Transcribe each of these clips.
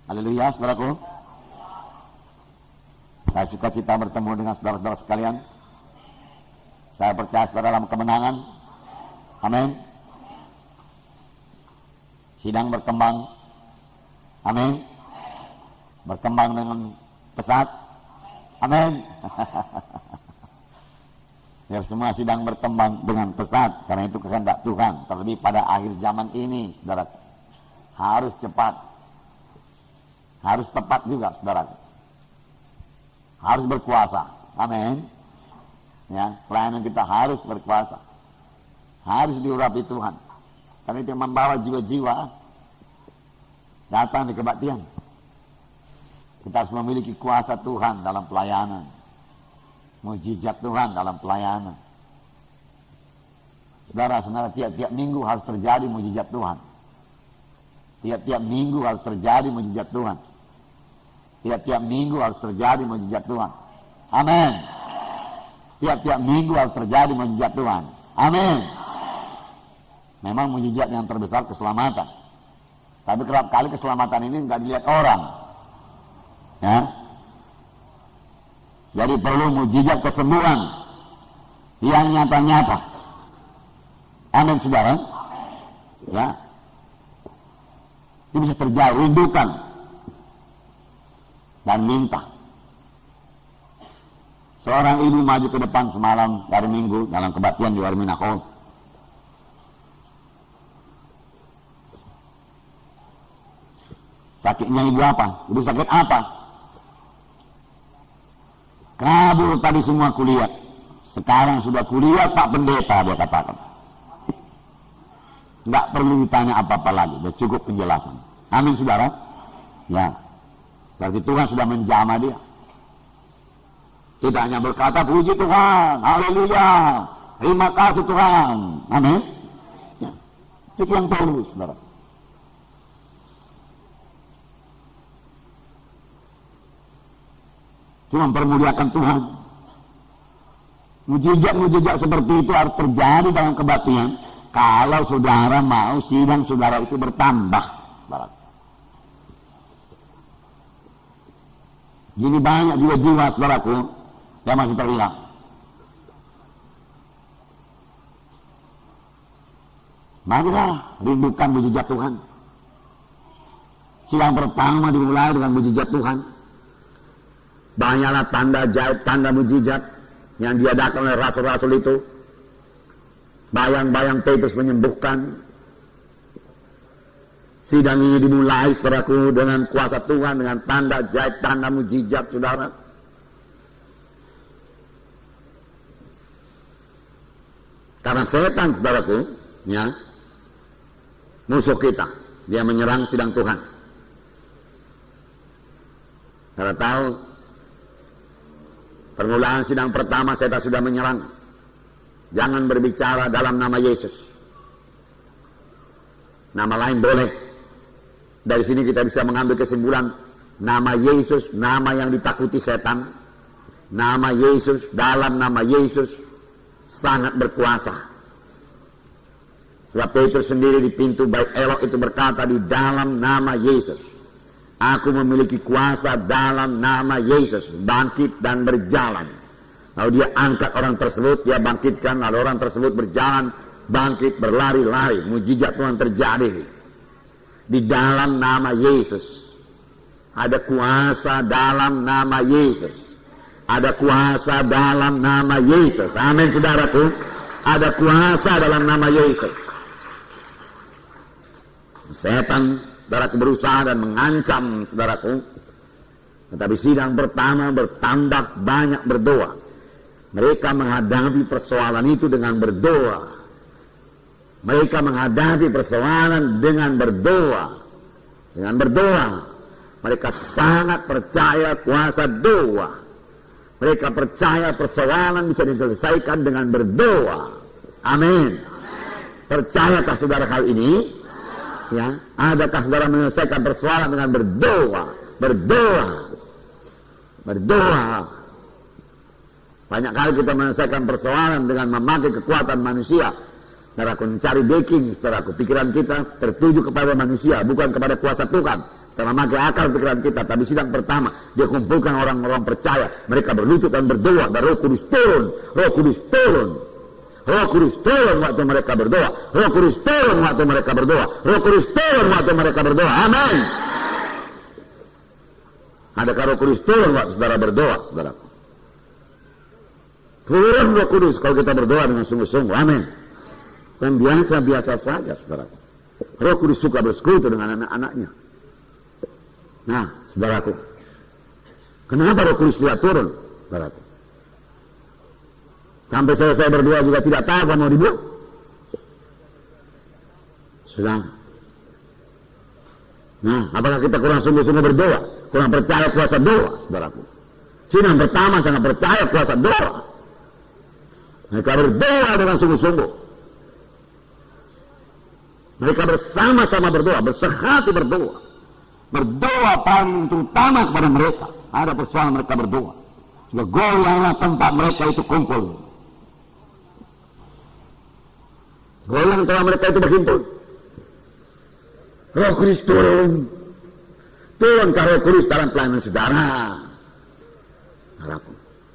Haleluya, saudaraku. Saya suka cita bertemu dengan saudara-saudara sekalian. Saya percaya saudara dalam kemenangan. Amin. Sidang berkembang. Amin. Berkembang dengan pesat. Amin. Ya, semua sidang berkembang dengan pesat, karena itu kehendak Tuhan. Terlebih pada akhir zaman ini, saudara, harus cepat, harus tepat juga, saudara, harus berkuasa. Amin. Ya, pelayanan kita harus berkuasa, harus diurapi Tuhan, karena itu membawa jiwa-jiwa datang di kebaktian. Kita harus memiliki kuasa Tuhan dalam pelayanan, mujizat Tuhan dalam pelayanan. Saudara, tiap-tiap minggu harus terjadi mujizat Tuhan. Tiap-tiap minggu harus terjadi mujizat Tuhan. Tiap-tiap minggu harus terjadi mujizat Tuhan. Amin. Tiap-tiap minggu harus terjadi mujizat Tuhan. Amin. Memang mujizat yang terbesar keselamatan. Tapi kerap kali keselamatan ini nggak dilihat orang. Ya. Jadi perlu mujizat kesembuhan yang nyata-nyata. Amin, saudara. Ya. Itu bisa terjadi, rindukan dan minta. Seorang ibu maju ke depan semalam dari minggu dalam kebaktian di Warminako. Sakitnya ibu apa? Ibu sakit apa? Kabur tadi semua kuliah. Sekarang sudah kuliah Pak Pendeta, dia katakan. Tidak perlu ditanya apa-apa lagi, sudah cukup penjelasan. Amin, saudara. Ya, berarti Tuhan sudah menjamah dia. Tidak hanya berkata puji Tuhan, haleluya, terima kasih Tuhan. Amin. Ya, itu yang perlu, saudara. Itu mempermuliakan Tuhan. Mujizat-mujizat seperti itu harus terjadi dalam kebaktian kalau saudara mau sidang saudara itu bertambah. Gini banyak jiwa-jiwa saudaraku yang masih terhilang. Marilah rindukan mujizat Tuhan. Sidang pertama dimulai dengan mujizat Tuhan. Banyaklah tanda ajaib, tanda mujizat yang diadakan oleh rasul-rasul itu. Bayang-bayang Petrus menyembuhkan. Sidang ini dimulai, saudaraku, dengan kuasa Tuhan, dengan tanda ajaib, tanda mujizat, saudara. Karena setan, saudaraku, ya, musuh kita, dia menyerang sidang Tuhan. Saudara tahu, permulaan sidang pertama setan sudah menyerang. Jangan berbicara dalam nama Yesus. Nama lain boleh. Dari sini kita bisa mengambil kesimpulan, nama Yesus, nama yang ditakuti setan. Nama Yesus, dalam nama Yesus sangat berkuasa. Sebab Petrus sendiri di pintu Bait Elok itu berkata, di dalam nama Yesus aku memiliki kuasa dalam nama Yesus, bangkit dan berjalan. Lalu dia angkat orang tersebut, dia bangkitkan, lalu orang tersebut berjalan, bangkit, berlari-lari. Mujizat Tuhan terjadi. Di dalam nama Yesus. Ada kuasa dalam nama Yesus. Ada kuasa dalam nama Yesus. Amin, saudaraku. Ada kuasa dalam nama Yesus. Setan, saudaraku, berusaha dan mengancam, saudaraku. Tetapi sidang pertama bertambah banyak berdoa. Mereka menghadapi persoalan itu dengan berdoa. Mereka menghadapi persoalan dengan berdoa. Dengan berdoa. Mereka sangat percaya kuasa doa. Mereka percaya persoalan bisa diselesaikan dengan berdoa. Amin. Percayakah saudara hal ini? Ya, adakah saudara menyelesaikan persoalan dengan berdoa? Berdoa. Berdoa. Banyak kali kita menyelesaikan persoalan dengan memakai kekuatan manusia. Saudaraku, mencari backing, saudaraku. Pikiran kita tertuju kepada manusia, bukan kepada kuasa Tuhan. Karena pakai akal pikiran kita. Tadi sidang pertama, dia kumpulkan orang-orang percaya. Mereka berlutut dan berdoa. Dan Roh Kudus turun. Roh Kudus turun. Roh Kudus turun waktu mereka berdoa. Roh Kudus turun waktu mereka berdoa. Roh Kudus turun waktu mereka berdoa. Amin. Adakah Roh Kudus turun waktu saudara berdoa, saudaraku? Turun Roh Kudus kalau kita berdoa dengan sungguh-sungguh. Amin. Dan biasa-biasa saja, saudaraku. Roh Kudus suka bersekutu dengan anak-anaknya. Nah, saudaraku, kenapa Roh Kudus tidak turun, saudaraku? Sampai saya berdoa juga tidak tahu apa mau dibuat. Sudah. Nah, apakah kita kurang sungguh-sungguh berdoa? Kurang percaya kuasa doa, saudaraku? Sidang pertama sangat percaya kuasa doa. Mereka berdoa dengan sungguh-sungguh. Mereka bersama-sama berdoa, bersehati berdoa. Berdoa paling terutama kepada mereka. Ada persoalan mereka berdoa. Goyanglah tempat mereka itu kumpul. Goyang tempat mereka itu berhimpun. Roh Kudus turun. Turunkah Roh Kudus dalam pelayanan saudara? Harap.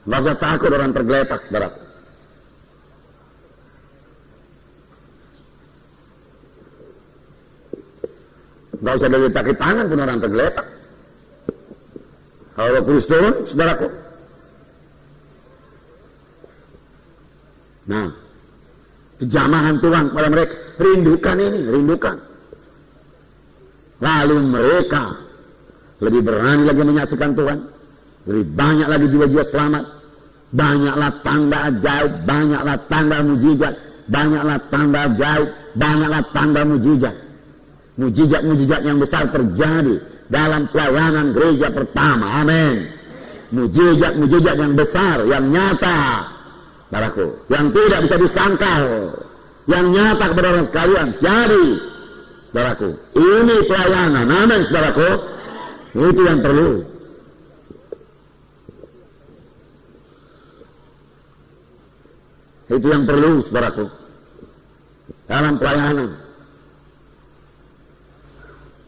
Tidak usah takut orang tergeletak, saudara. Tidak usah diletakkan tangan pun orang tergeletak. Kalau Roh Kudus turun, saudaraku. Nah, kejamahan Tuhan pada mereka. Rindukan ini, rindukan. Lalu mereka lebih berani lagi menyaksikan Tuhan. Lebih banyak lagi jiwa-jiwa selamat. Banyaklah tanda ajaib, banyaklah tanda mujizat. Banyaklah tanda ajaib, banyaklah tanda mujizat. Mujizat-mujizat yang besar terjadi dalam pelayanan gereja pertama. Amin. Mujizat-mujizat yang besar, yang nyata, saudaraku, yang tidak bisa disangkal, yang nyata kepada orang sekalian. Jadi, saudaraku, ini pelayanan. Amin, saudaraku. Itu yang perlu. Itu yang perlu, saudaraku, dalam pelayanan.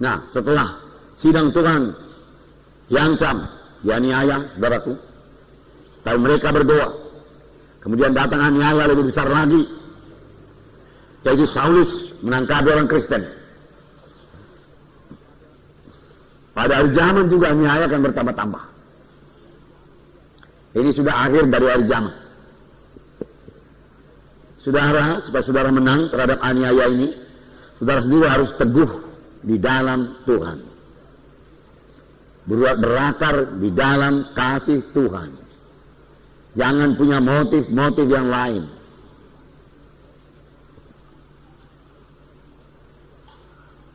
Nah, setelah sidang Tuhan diancam, dianiaya, saudaraku, lalu mereka berdoa. Kemudian datang aniaya lebih besar lagi, yaitu Saulus menangkap orang Kristen. Pada hari zaman juga aniaya akan bertambah-tambah. Ini sudah akhir dari hari zaman. Saudara, supaya saudara menang terhadap aniaya ini, saudara sendiri harus teguh di dalam Tuhan, berakar di dalam kasih Tuhan. Jangan punya motif-motif yang lain.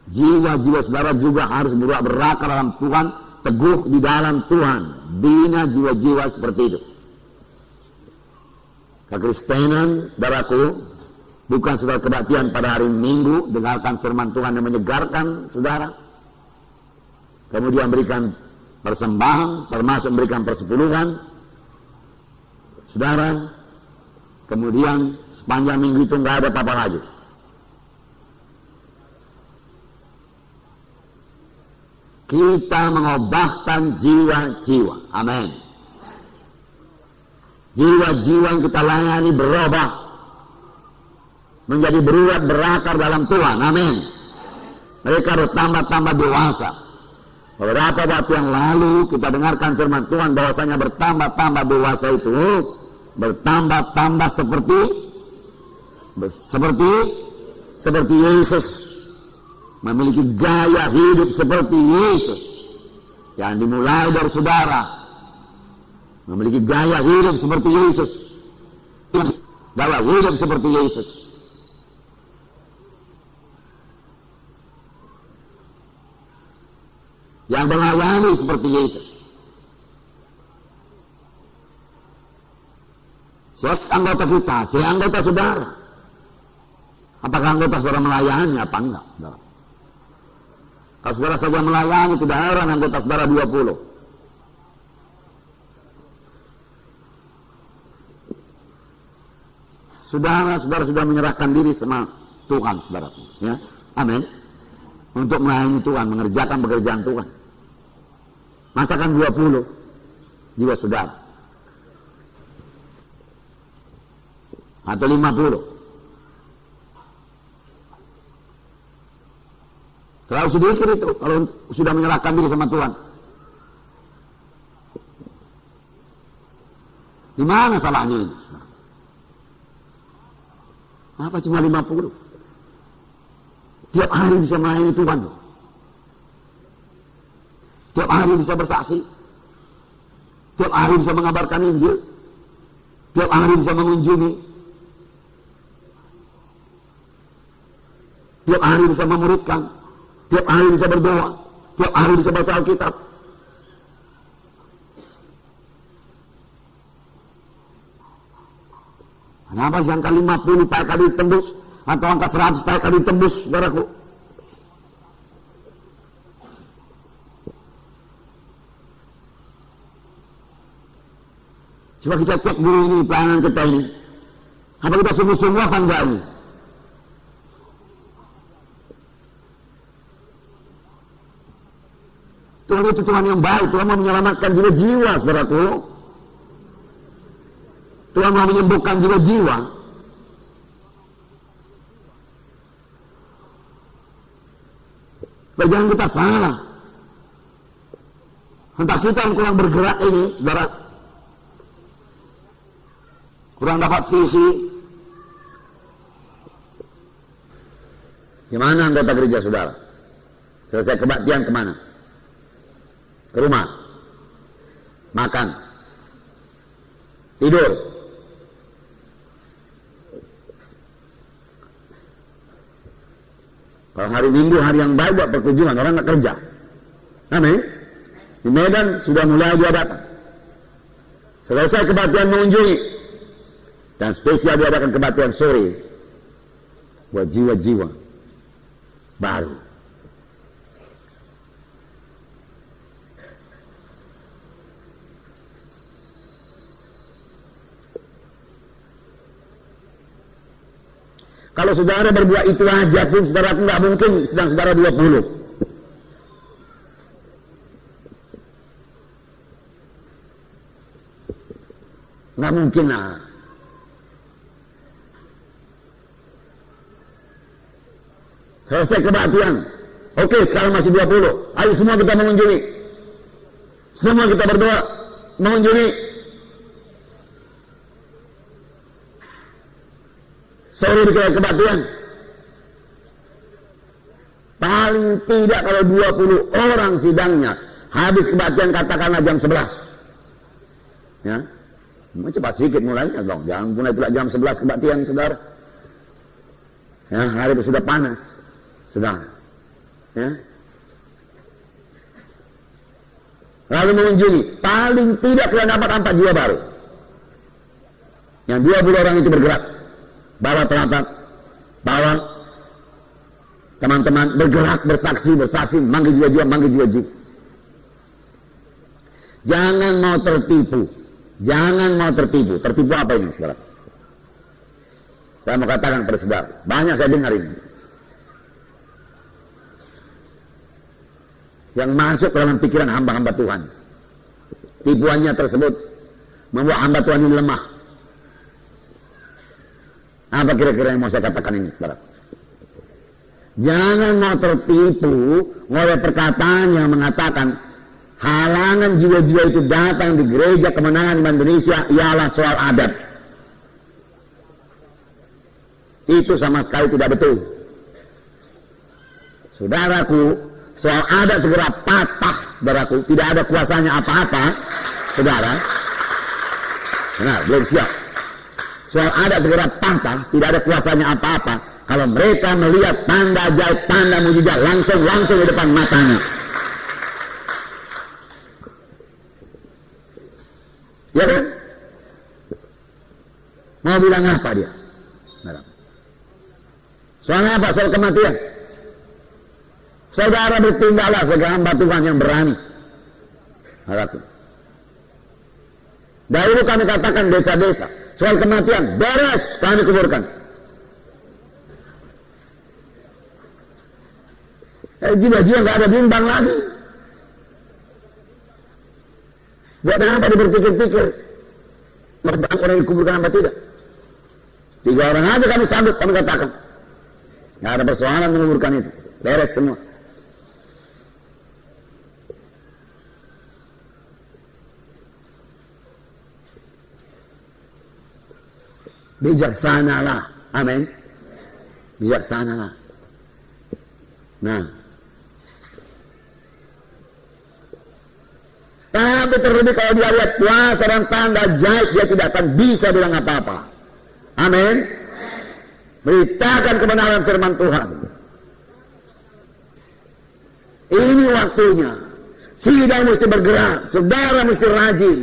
Jiwa-jiwa saudara juga harus berakar dalam Tuhan, teguh di dalam Tuhan. Bina jiwa-jiwa seperti itu. Kekristenan, saudaraku, bukan saudara kebaktian pada hari Minggu, dengarkan firman Tuhan yang menyegarkan saudara. Kemudian berikan persembahan, termasuk memberikan persepuluhan. Saudara, kemudian sepanjang minggu itu nggak ada apa-apa lagi. Kita mengobahkan jiwa-jiwa. Amin. Jiwa-jiwa yang kita layani berubah menjadi berakar dalam Tuhan. Amin. Mereka bertambah-tambah dewasa. Beberapa waktu yang lalu kita dengarkan firman Tuhan bahwasanya bertambah-tambah dewasa itu bertambah-tambah seperti Yesus, memiliki gaya hidup seperti Yesus. Yang dimulai dari saudara memiliki gaya hidup seperti Yesus. Gaya hidup seperti Yesus. Yang melayani seperti Yesus. Cek anggota kita, cek anggota saudara. Apakah anggota saudara melayani apa enggak? Saudara? Kalau saudara saja melayani, tidak heran anggota saudara 20. Saudara sudah menyerahkan diri sama Tuhan, saudara. Ya, amin. untuk melayani Tuhan, mengerjakan pekerjaan Tuhan. Masakan 20 jiwa saudara atau 50. Terlalu sedikit itu kalau sudah menyerahkan diri sama Tuhan. Di mana salahnya ini? Apa cuma 50? Tiap hari bisa melayani Tuhan. Tiap hari bisa bersaksi. Tiap hari bisa mengabarkan Injil. Tiap hari bisa mengunjungi. Tiap hari bisa memuridkan. Tiap hari bisa berdoa. Tiap hari bisa baca Alkitab. Kenapa sih angka 50 tak kali tembus? Atau angka 100 tak kali tembus, saudaraku? Coba kita cek dulu ini pelayanan kita ini. Apa kita sungguh-sungguh apa enggak ini? Tuhan itu Tuhan yang baik. Tuhan mau menyelamatkan jiwa-jiwa, saudaraku. Tuhan mau menyembuhkan jiwa-jiwa. Jangan kita salah. Entah kita yang kurang bergerak ini, saudara. Kurang dapat visi. Gimana anggota gereja saudara? Selesai kebaktian kemana? Ke rumah. Makan. Tidur. Kalau hari Minggu hari yang baik buat perkunjungan, orang nggak kerja. Amin. Di Medan sudah mulai diadakan. Selesai kebaktian mengunjungi. Dan spesial diadakan kebaktian sore. Buat jiwa-jiwa baru. Kalau saudara berbuat itu aja pun saudara nggak mungkin sedang saudara 20. Nggak mungkin lah. Selesai kebaktian. Oke, sekarang masih 20. Ayo semua kita mengunjungi. Semua kita berdoa mengunjungi. Sore dikira kebaktian. Paling tidak kalau 20 orang sidangnya, habis kebaktian katakanlah jam 11. Ya. Cepat sedikit mulainya dong. Jangan mulai pula jam 11 kebaktian, saudara. Ya, hari itu sudah panas. Saudara. Ya. Lalu mengunjungi, paling tidak kalian dapat 4 jiwa baru. Yang 20 orang itu bergerak. Bawa telapak, bawa teman-teman bergerak, bersaksi, manggil jiwa-jiwa, manggil jiwa-jiwa. Jangan mau tertipu. Jangan mau tertipu. Tertipu apa ini sekarang? Saya mau katakan kepada saudara, banyak saya dengar ini. Yang masuk ke dalam pikiran hamba-hamba Tuhan. Tipuannya tersebut membuat hamba Tuhan ini lemah. Apa kira-kira yang mau saya katakan ini, saudara? Jangan mau tertipu oleh perkataan yang mengatakan halangan jiwa-jiwa itu datang di gereja kemenangan Indonesia ialah soal adat. Itu sama sekali tidak betul. Saudaraku, soal adat segera patah, saudaraku. Tidak ada kuasanya apa-apa, saudara. Benar, belum siap. Soal adat segera patah, tidak ada kuasanya apa-apa. Kalau mereka melihat tanda ajaib, tanda mujizat langsung di depan matanya. Ya kan? Mau bilang apa dia? Soalnya apa? Soal kematian. Saudara bertindaklah sebagai hamba Tuhan yang berani. Harapkan. Dahulu kami katakan desa-desa. Soal kematian, beres kami kuburkan. Jiwa-jiwa nggak ada bimbang lagi. Buat apa dia berpikir-pikir? Berapa orang dikuburkan apa tidak? 3 orang aja kami sambut, kami katakan. Nggak ada persoalan menguburkan itu. Beres semua. Bijaksanalah. Amin. Bijaksanalah. Nah. Tapi terlebih kalau dia lihat kuasa dan tanda ajaib, dia tidak akan bisa bilang apa-apa. Amin. Beritakan kebenaran firman Tuhan. Ini waktunya. Sidang mesti bergerak. Saudara mesti rajin.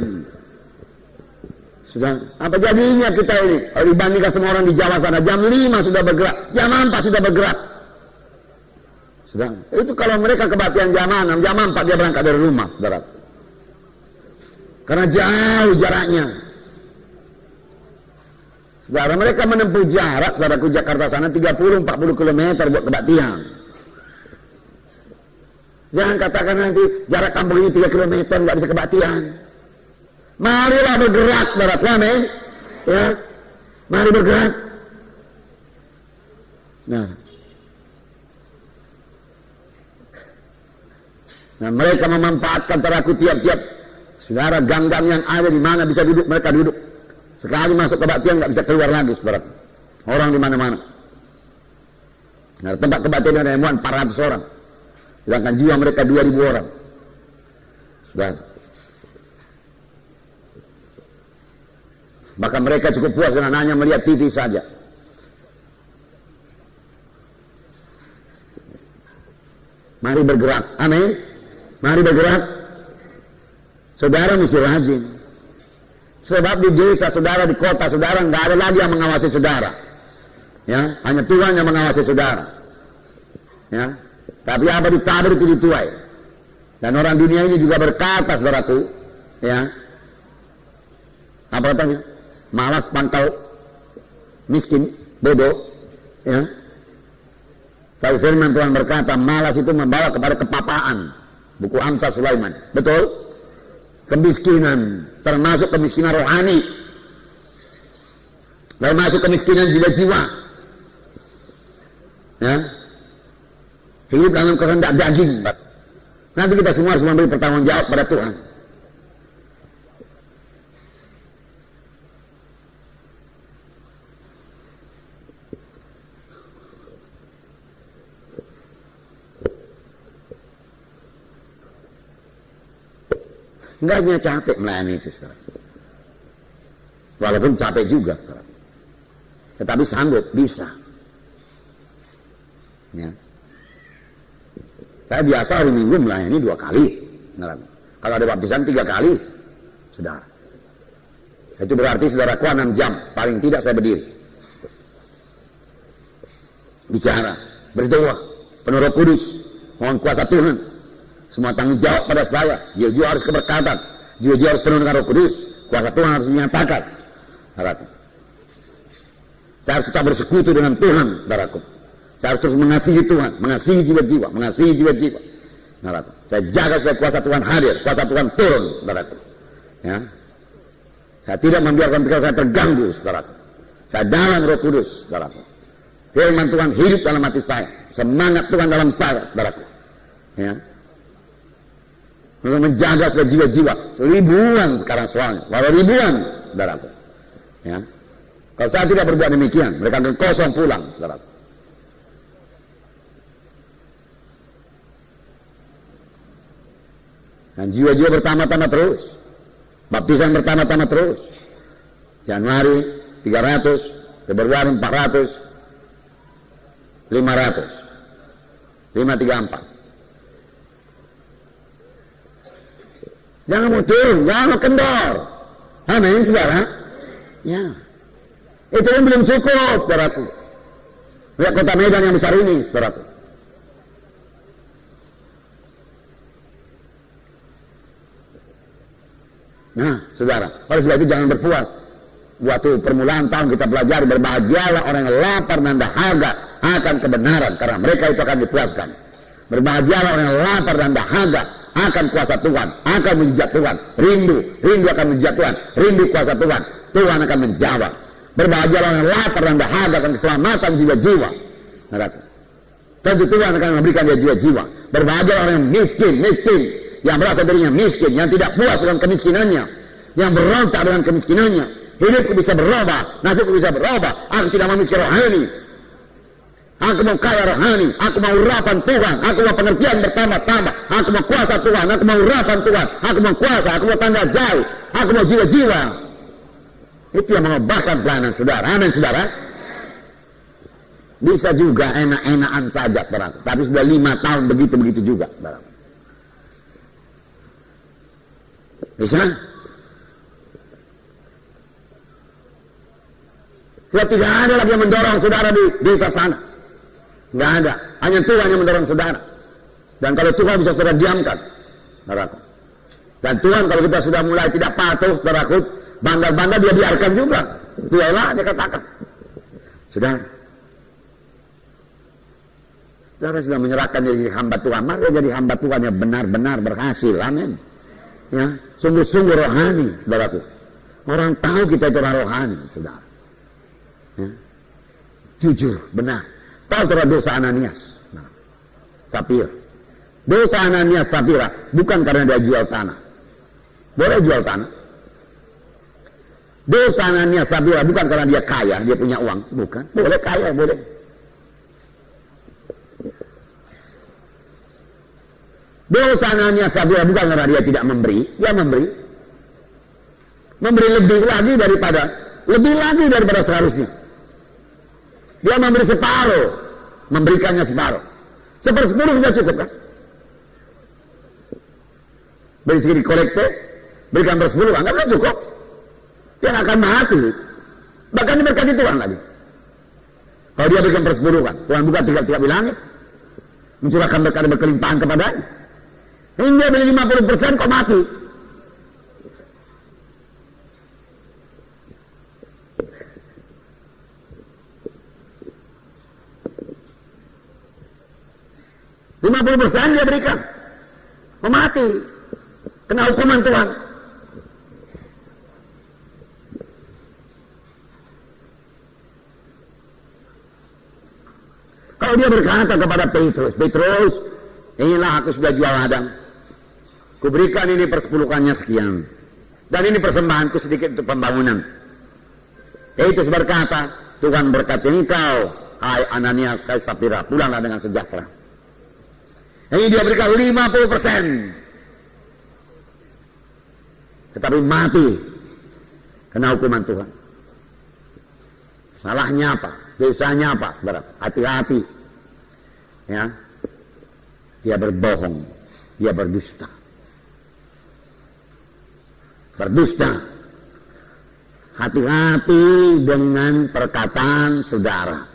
Sudah, apa jadinya kita ini? Kalau dibandingkan semua orang di Jawa sana, jam 5 sudah bergerak, jam 4 sudah bergerak. Sudah, itu kalau mereka kebaktian jam 6, jam 4 dia berangkat dari rumah, saudara. Karena jauh jaraknya. Saudara, mereka menempuh jarak, saudaraku, Jakarta sana 30-40 km buat kebaktian. Jangan katakan nanti jarak kampung ini 3 km nggak bisa kebaktian. Marilah bergerak, saudaraku, amin. Ya, mari bergerak. Nah, mereka memanfaatkan saudaraku tiap-tiap saudara gang-gang yang ada di mana bisa duduk, mereka duduk. Sekali masuk kebaktian nggak bisa keluar lagi, saudara. Orang di mana-mana. Nah, tempat kebaktian ada yang 400 orang. Sedangkan jiwa mereka 2000 orang. Saudara. Bahkan mereka cukup puas dengan hanya melihat TV saja. Mari bergerak, amin. Mari bergerak. Saudara mesti rajin. Sebab di desa saudara, di kota saudara, nggak ada lagi yang mengawasi saudara. Ya, hanya Tuhan yang mengawasi saudara. Ya, tapi apa ditabur itu dituai. Dan orang dunia ini juga berkata, saudaraku, ya, apa katanya? Malas pangkal miskin, bodoh. Ya. Tapi firman Tuhan berkata, malas itu membawa kepada kepapaan. Buku Amsal Sulaiman. Betul? Kemiskinan, termasuk kemiskinan rohani, termasuk kemiskinan jiwa-jiwa. Ya. Hidup dalam kehendak daging. Nanti kita semua harus memberi pertanggung jawab pada Tuhan. Enggak hanya capek melayani itu, saudara. Walaupun capek juga, saudara. Tetapi sanggup, bisa. Ya. Saya biasa hari Minggu melayani 2 kali. Kalau ada baptisan 3 kali, saudara. Itu berarti saudaraku 6 jam, paling tidak saya berdiri. Bicara, berdoa, penuh Roh Kudus, mohon kuasa Tuhan. Semua tanggung jawab pada saya. Jiwa-jiwa harus keberkatan. Jiwa-jiwa harus penuh dengan Roh Kudus. Kuasa Tuhan harus dinyatakan. Saudaraku. Saya harus tetap bersekutu dengan Tuhan, saudaraku. Saya harus terus mengasihi Tuhan, mengasihi jiwa-jiwa, mengasihi jiwa-jiwa. Saudaraku. Saya jaga supaya kuasa Tuhan hadir, kuasa Tuhan turun, saudaraku. Ya. Saya tidak membiarkan pikiran saya terganggu, saudaraku. Saya dalam Roh Kudus, saudaraku. Firman Tuhan hidup dalam hati saya. Semangat Tuhan dalam saya, saudaraku. Ya. Untuk menjaga supaya jiwa-jiwa. Ribuan sekarang soalnya. Walau ribuan, saudaraku. Ya. Kalau saya tidak berbuat demikian, mereka akan kosong pulang, saudaraku. Dan jiwa-jiwa bertambah-tambah terus. Baptisan bertambah-tambah terus. Januari 300, Februari 400, 500, 534. Jangan mau turun, jangan mau kendor. Amin, saudara. Ya. Itu pun belum cukup, saudaraku. Lihat kota Medan yang besar ini, saudaraku. Nah, saudara, oleh sebab itu jangan berpuas. Waktu permulaan tahun kita pelajari, berbahagialah orang yang lapar dan dahaga akan kebenaran, karena mereka itu akan dipuaskan. Berbahagialah orang yang lapar dan dahaga akan kuasa Tuhan, akan mujizat Tuhan. Rindu akan mujizat Tuhan, rindu kuasa Tuhan. Tuhan akan menjawab. Berbahagialah orang yang lapar dan dahaga akan keselamatan jiwa-jiwa. Tentu Tuhan akan memberikan dia jiwa-jiwa. Berbahagialah orang yang miskin, yang merasa dirinya miskin, yang tidak puas dengan kemiskinannya, yang berontak dengan kemiskinannya. Hidupku bisa berubah, nasibku bisa berubah. Aku tidak mau miskin rohani. Aku mau kaya rohani, aku mau urapan Tuhan, aku mau pengertian bertambah-tambah, aku mau kuasa Tuhan, aku mau urapan Tuhan, aku mau kuasa, aku mau tanda jauh, aku mau jiwa-jiwa. Itu yang mengubahkan pelayanan saudara. Amin saudara. Bisa juga enak-enakan saja barang, tapi sudah 5 tahun begitu-begitu juga barang. Bisa? Ya, tidak ada lagi yang mendorong saudara di desa sana. Tidak ada. Hanya Tuhan yang mendorong saudara. Dan kalau Tuhan bisa saudara diamkan, saudaraku. Dan Tuhan kalau kita sudah mulai tidak patuh, saudaraku, bandar-bandar dia biarkan juga. Tuhanlah dia katakan. Sudah. Saudara sudah menyerahkan jadi hamba Tuhan. Maka jadi hamba Tuhan yang benar-benar berhasil. Amin. Ya, sungguh-sungguh rohani, saudaraku. Orang tahu kita itu orang rohani, saudara. Ya. Jujur, benar. Tahu saudara dosa Ananias, Sapira. Dosa Ananias Sapira bukan karena dia jual tanah. Boleh jual tanah. Dosa Ananias Sapira bukan karena dia kaya, dia punya uang, bukan. Boleh kaya, boleh. Dosa Ananias Sapira bukan karena dia tidak memberi, dia memberi. Memberi lebih lagi daripada seharusnya. Dia memberi separuh, memberikannya separuh. 1/10 sudah cukup kan? Beri sedikit kolekte, berikan 1/10, enggak cukup. Dia akan mati. Bahkan diberkati Tuhan lagi. Kalau dia berikan 1/10 kan, Tuhan buka tiga-tiga di langit, mencurahkan berkat berkelimpahan kepadanya. Hingga beli 50% kok mati. dia berikan. Mati. Kena hukuman Tuhan. Kalau dia berkata kepada Petrus, Petrus, inilah aku sudah jual ladang. Kuberikan ini persepuluhannya sekian. Dan ini persembahanku sedikit untuk pembangunan. Petrus berkata, Tuhan berkati engkau, hai Ananias, hai Sapira, pulanglah dengan sejahtera. Ini dia berikan 50%. Tetapi mati. Kena hukuman Tuhan. Salahnya apa? Dosanya apa? Hati-hati. Ya. Dia berbohong. Dia berdusta. Berdusta. Hati-hati dengan perkataan saudara.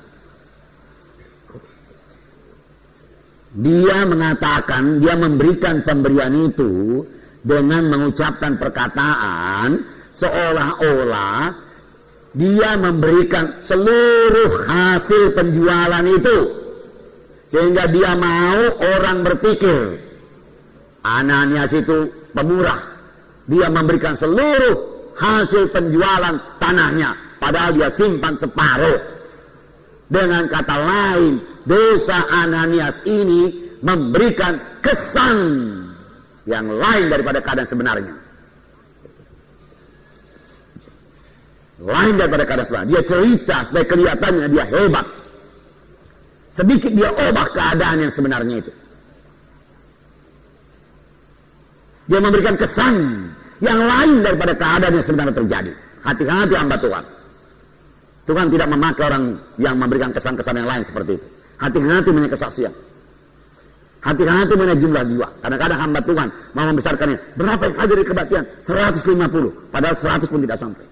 Dia mengatakan, dia memberikan pemberian itu dengan mengucapkan perkataan seolah-olah dia memberikan seluruh hasil penjualan itu. Sehingga dia mau orang berpikir Ananias itu pemurah. Dia memberikan seluruh hasil penjualan tanahnya. Padahal dia simpan separuh. Dengan kata lain, dosa Ananias ini memberikan kesan yang lain daripada keadaan sebenarnya. Lain daripada keadaan sebenarnya. Dia cerita supaya kelihatannya dia hebat. Sedikit dia ubah keadaan yang sebenarnya itu. Dia memberikan kesan yang lain daripada keadaan yang sebenarnya terjadi. Hati-hati hamba Tuhan. Tuhan tidak memakai orang yang memberikan kesan-kesan yang lain seperti itu. Hati-hati mengenai kesaksian. Hati-hati mengenai jumlah jiwa. Kadang-kadang hamba Tuhan mau membesarkannya. Berapa yang hadir di kebaktian? 150. Padahal 100 pun tidak sampai.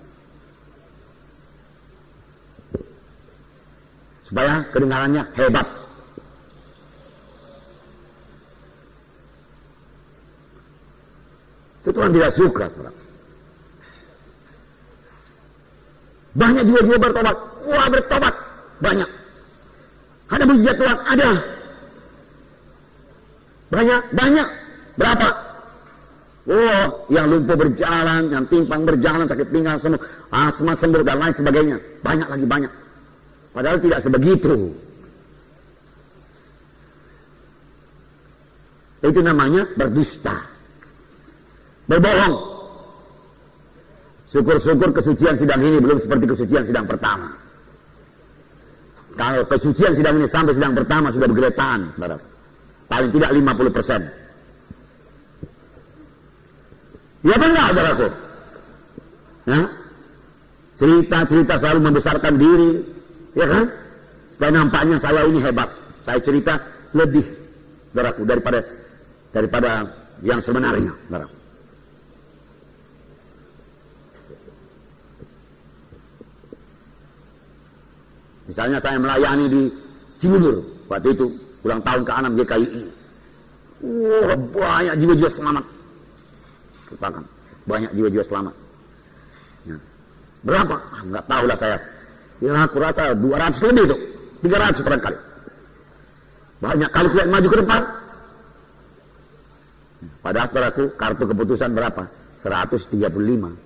Supaya kedengarannya hebat. Itu Tuhan tidak suka. Banyak jiwa-jiwa bertobat. Wah, bertobat. Banyak. Ada mujizat Tuhan? Ada. Banyak. Berapa? Oh, yang lumpuh berjalan, yang timpang berjalan, sakit pinggang sembuh, asma sembuh dan lain sebagainya. Banyak lagi banyak. Padahal tidak sebegitu. Itu namanya berdusta. Berbohong. Syukur-syukur kesucian sidang ini belum seperti kesucian sidang pertama. Kalau kesucian sidang ini sampai sidang pertama sudah bergeletaan, paling tidak 50%. Ya benar, saudaraku. Ya? Cerita-cerita selalu membesarkan diri, ya kan? Supaya nampaknya saya ini hebat. Saya cerita lebih, saudaraku, daripada yang sebenarnya, saudaraku. Misalnya saya melayani di Cibubur waktu itu ulang tahun ke-6 GKI. Wah, banyak jiwa-jiwa selamat. Katakan, banyak jiwa-jiwa selamat. Ya. Berapa? Enggak tahu lah saya. Ya aku rasa 200 lebih itu. 300 barangkali. Banyak kali kuat maju ke depan. Padahal saudaraku, kartu keputusan berapa? 135.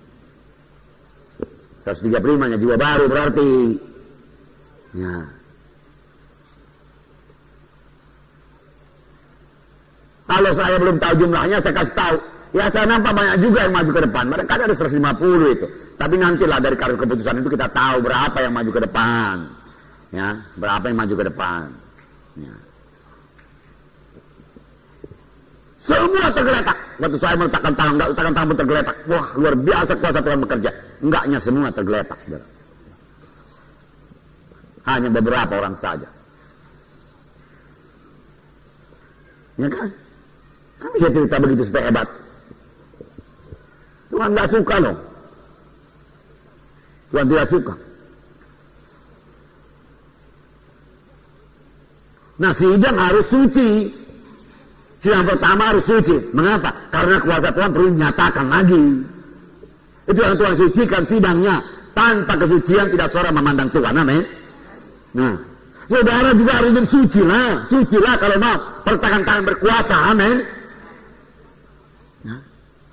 135-nya jiwa baru berarti. Ya. Kalau saya belum tahu jumlahnya, saya kasih tahu. Ya saya nampak banyak juga yang maju ke depan. Mereka ada 150 itu. Tapi nantilah dari kartu keputusan itu kita tahu berapa yang maju ke depan. Ya, berapa yang maju ke depan. Ya. Semua tergeletak. Waktu saya meletakkan tangan, enggak letakkan tangan pun tergeletak. Wah, luar biasa kuasa Tuhan bekerja. Enggaknya semua tergeletak. Hanya beberapa orang saja. Ya kan? Kan bisa cerita begitu supaya hebat. Tuhan tidak suka loh. Tuhan tidak suka. Nah, sidang harus suci. Sidang pertama harus suci. Mengapa? Karena kuasa Tuhan perlu dinyatakan lagi. Itu yang Tuhan sucikan sidangnya. Tanpa kesucian tidak seorang memandang Tuhan. Amin. Nah, saudara juga harus hidup suci lah. Suci lah kalau mau. Pertahanan tangan berkuasa. Amin. Nah,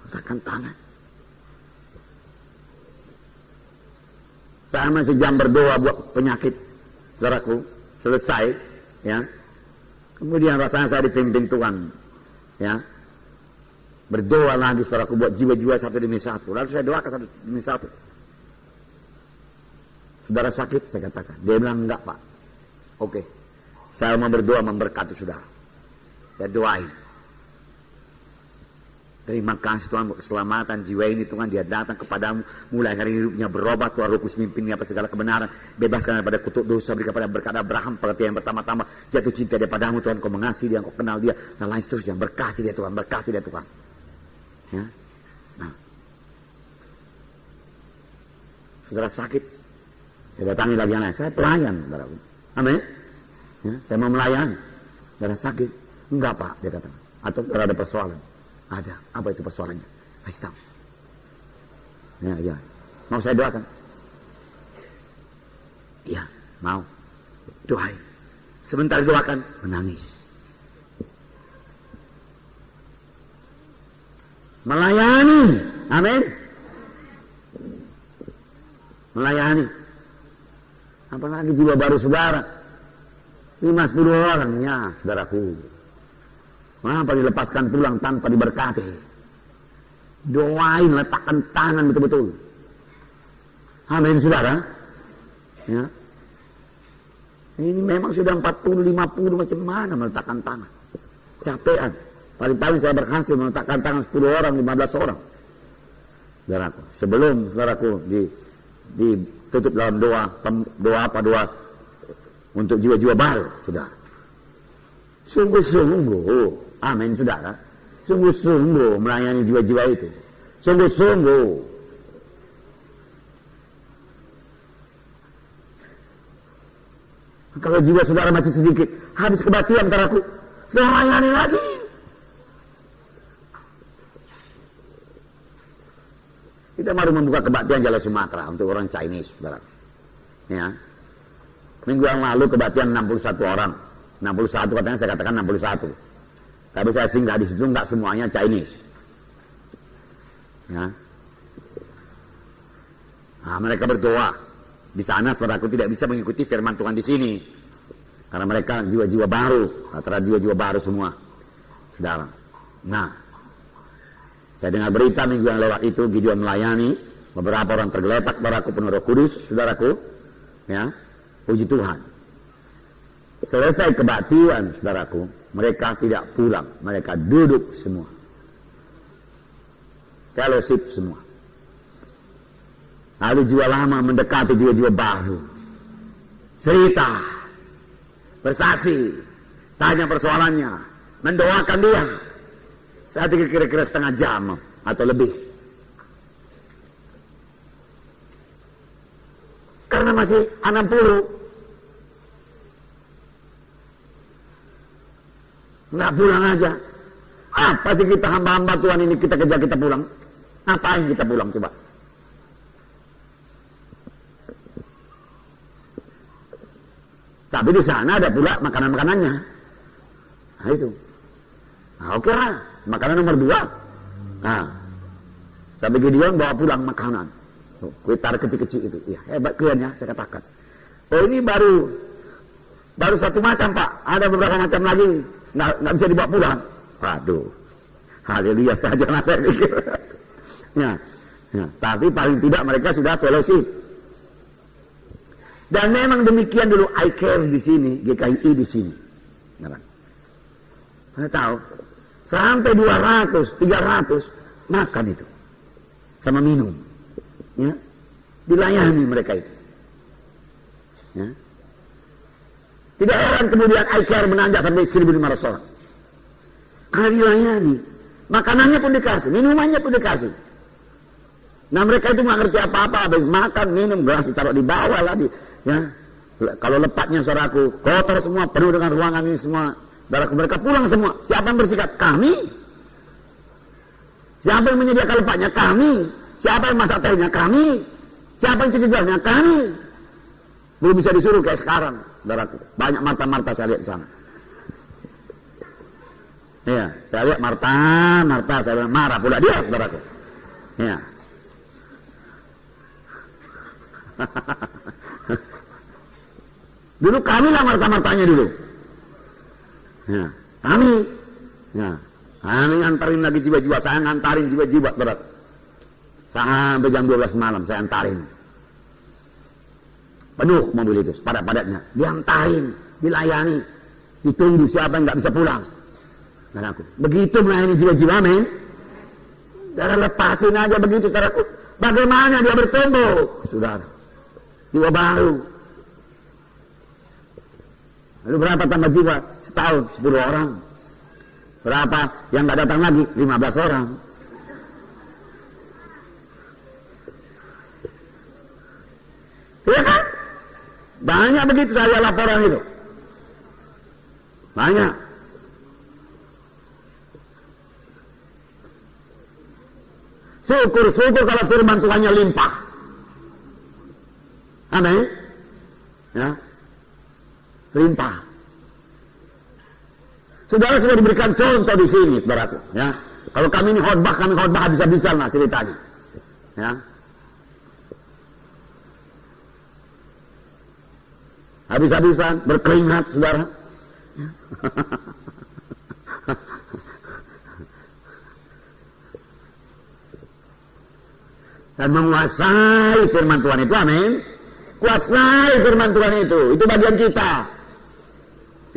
pertahanan tangan. Saya masih jam berdoa buat penyakit saudaraku, selesai, ya. Kemudian rasanya saya dipimpin Tuhan, ya. Berdoa lagi saudaraku buat jiwa-jiwa satu demi satu. Lalu saya doakan satu demi satu. Saudara sakit, saya katakan. Dia bilang enggak Pak. Oke, saya mau berdoa memberkati saudara. Saya doain. Terima kasih Tuhan buat keselamatan jiwa ini Tuhan, dia datang kepadamu, mulai hari hidupnya berubah, Tuhan Roh Kudus mimpinnya apa segala kebenaran, bebaskan daripada kutuk dosa, berikan kepada berkat Abraham, pengertian yang pertama-tama, jatuh cinta dia padamu Tuhan, kau mengasihi dia, kau kenal dia, dan lain seterusnya, berkati dia Tuhan, berkati dia Tuhan. Ya. Nah. Saudara sakit, saya datangi lagi yang lain, saya pelayan, saudara. Amin. Ya, saya mau melayani, saudara sakit, enggak Pak, dia kata, atau saudara ada persoalan. Ada. Apa itu persoalannya? Kasih tahu. Ya. Mau saya doakan? Ya, mau. Doain. Sebentar doakan, menangis. Melayani. Amin. Melayani. Apalagi jiwa baru saudara. 5-10 orang, ya saudaraku. Mengapa dilepaskan pulang tanpa diberkati? Doain, letakkan tangan betul-betul. Amin saudara. Ya. Ini memang sudah 40-50 macam mana meletakkan tangan. Capean. Paling-paling saya berhasil meletakkan tangan 10 orang, 15 orang. Saudaraku. Sebelum saudaraku ditutup dalam doa untuk jiwa-jiwa baru, saudara. Sungguh-sungguh. Amin saudara. Sungguh-sungguh melayani jiwa-jiwa itu. Sungguh-sungguh. Kalau jiwa saudara masih sedikit, habis kebaktian antaraku, saya layani lagi. Kita baru membuka kebaktian Jalan Sumatera untuk orang Chinese, saudara. Ya. Minggu yang lalu kebaktian 61 orang. 61 katanya, saya katakan 61. Tapi saya singgah di situ, nggak semuanya Chinese. Ya. Nah, mereka berdoa. Di sana saudaraku tidak bisa mengikuti firman Tuhan di sini. Karena mereka jiwa-jiwa baru, rata-rata jiwa-jiwa baru semua. Saudara. Nah, saya dengar berita minggu yang lewat itu, Gideon melayani, beberapa orang tergeletak, saudaraku, penuh Roh Kudus, saudaraku. Ya, puji Tuhan. Selesai kebaktian, saudaraku, mereka tidak pulang, mereka duduk semua. Fellowship semua. Lalu jiwa lama mendekati jiwa-jiwa baru. Cerita, bersaksi, tanya persoalannya, mendoakan dia. Saya pikir kira-kira setengah jam atau lebih. Karena masih 60. Nggak pulang aja. Apa sih kita hamba-hamba Tuhan ini kita kejar kita pulang? Ngapain kita pulang coba? Tapi di sana ada pula makanan-makanannya. Nah itu. Nah, oke lah. Makanan nomor 2. Nah, sampai Gideon bawa pulang makanan. Kuitar kecil-kecil itu. Ya, hebat kalian ya, saya katakan. Oh ini baru satu macam Pak. Ada beberapa macam lagi. Nggak bisa dibawa pulang. Waduh. Haleluya saja lah saya pikir. Ya, tapi paling tidak mereka sudah fellowship. Dan memang demikian dulu iCare di sini, GKI di sini. Saya tahu sampai 200, 300 makan itu sama minum, ya, dilayani mereka itu. Ya. Tidak heran kemudian iCare menanjak sampai 1.500 orang. Karena dilayani, makanannya pun dikasih, minumannya pun dikasih. Nah mereka itu nggak ngerti apa-apa, habis makan, minum, gelas ditaruh di bawah lagi. Ya, kalau lepatnya saudaraku kotor semua, penuh dengan ruangan ini semua. Saudaraku mereka pulang semua. Siapa yang bersikat? Kami. Siapa yang menyediakan lepatnya? Kami. Siapa yang masak tehnya? Kami. Siapa yang cuci gelasnya? Kami. Belum bisa disuruh kayak sekarang, saudaraku. Banyak Marta saya lihat di sana. Ya, saya lihat Marta, saya marah pula dia, saudaraku. Ya. Dulu kami lah Marta-Martanya dulu. Ya, kami. Ya, kami ngantarin lagi jiwa-jiwa. Saya ngantarin jiwa-jiwa berat. Sampai jam 12 malam saya antarin. Penuh mobil itu, sepadat-padatnya. Diantarin, dilayani. Ditunggu siapa yang nggak bisa pulang. Dan aku, begitu melayani jiwa-jiwa, men. Jangan lepasin aja begitu, saudaraku. Bagaimana dia bertumbuh, saudara? Jiwa baru. Lalu berapa tambah jiwa? Setahun 10 orang. Berapa yang nggak datang lagi? 15 orang. Iya kan? Banyak begitu saya laporan itu. Banyak. Syukur-syukur kalau firman Tuhannya limpah. Amin. Ya. Limpah. Saudara sudah diberikan contoh di sini, saudaraku. Ya. Kalau kami ini khotbah habis-habisan lah ceritanya. Ya. Habis-habisan, berkeringat, saudara. Dan menguasai firman Tuhan itu, amin. Kuasai firman Tuhan itu bagian kita.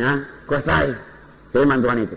Ya, kuasai firman Tuhan itu.